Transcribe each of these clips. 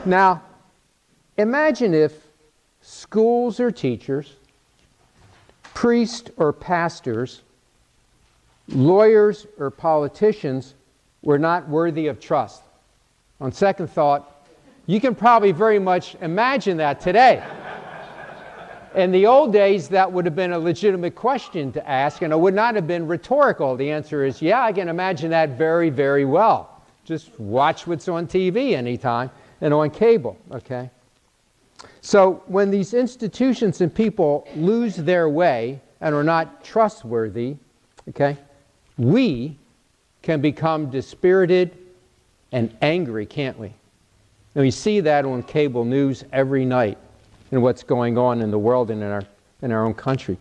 Now, imagine if schools or teachers, priests or pastors, lawyers or politicians were not worthy of trust. On second thought, you can probably very much imagine that today. In the old days, that would have been a legitimate question to ask, and it would not have been rhetorical. The answer is, yeah, I can imagine that very, very well. Just watch what's on TV anytime and on cable, okay? So when these institutions and people lose their way and are not trustworthy, okay, we can become dispirited and angry, can't we? And we see that on cable news every night and what's going on in the world and in our own country.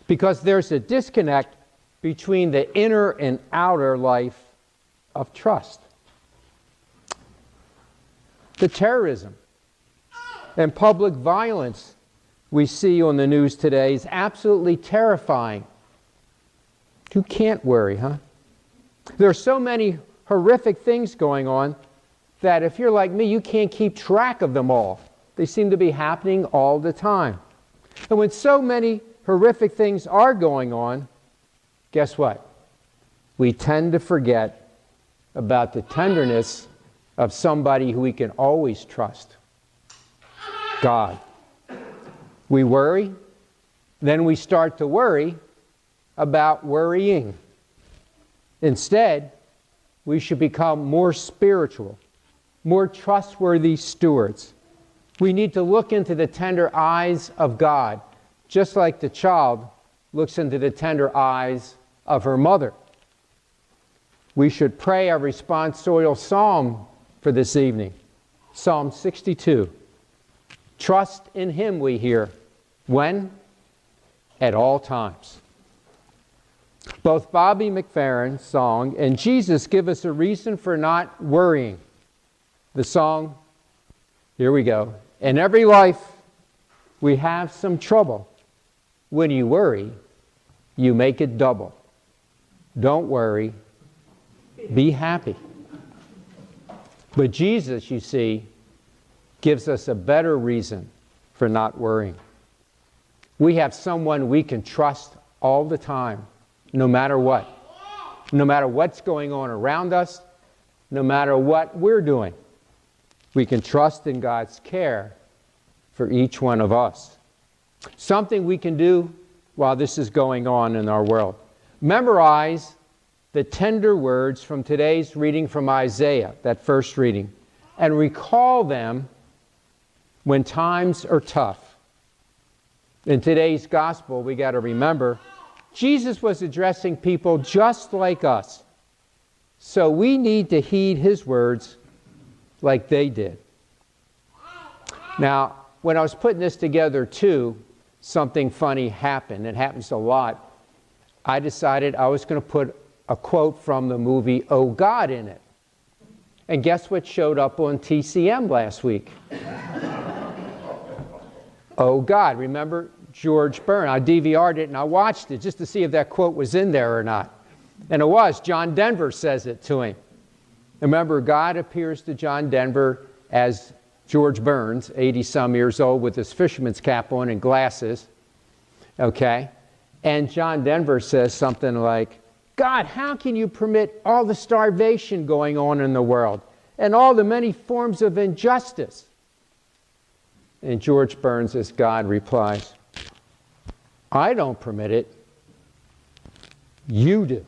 Because there's a disconnect between the inner and outer life of trust. The terrorism and public violence we see on the news today is absolutely terrifying. You can't worry, huh? There are so many horrific things going on that if you're like me, you can't keep track of them all. They seem to be happening all the time. And when so many horrific things are going on, guess what? We tend to forget about the tenderness of somebody who we can always trust. God. We worry, then we start to worry about worrying. Instead, we should become more spiritual, more trustworthy stewards. We need to look into the tender eyes of God, just like the child looks into the tender eyes of her mother. We should pray our responsorial psalm for this evening, Psalm 62. Trust in Him, we hear. When? At all times. Both Bobby McFerrin's song and Jesus give us a reason for not worrying. The song, here we go. In every life, we have some trouble. When you worry, you make it double. Don't worry, be happy. But Jesus, you see, gives us a better reason for not worrying. We have someone we can trust all the time, no matter what. No matter what's going on around us, no matter what we're doing. We can trust in God's care for each one of us. Something we can do while this is going on in our world. Memorize the tender words from today's reading from Isaiah, that first reading, and recall them when times are tough. In today's gospel, we got to remember, Jesus was addressing people just like us. So we need to heed His words like they did. Now, when I was putting this together too, something funny happened. It happens a lot. I decided I was going to put a quote from the movie Oh God in it. And guess what showed up on TCM last week? Oh God. Remember George Byrne? I DVR'd it and I watched it just to see if that quote was in there or not. And it was. John Denver says it to him. Remember, God appears to John Denver as George Burns, 80-some years old, with his fisherman's cap on and glasses. Okay? And John Denver says something like, God, how can you permit all the starvation going on in the world and all the many forms of injustice? And George Burns, as God, replies, I don't permit it. You do.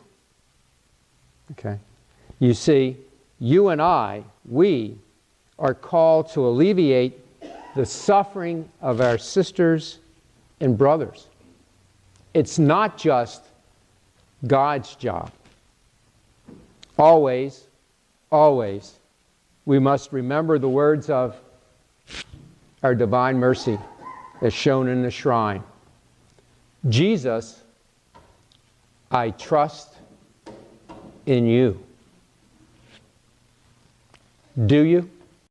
Okay? You see, you and I, we are called to alleviate the suffering of our sisters and brothers. It's not just God's job. Always, always, we must remember the words of our divine mercy as shown in the shrine. Jesus, I trust in you. Do you?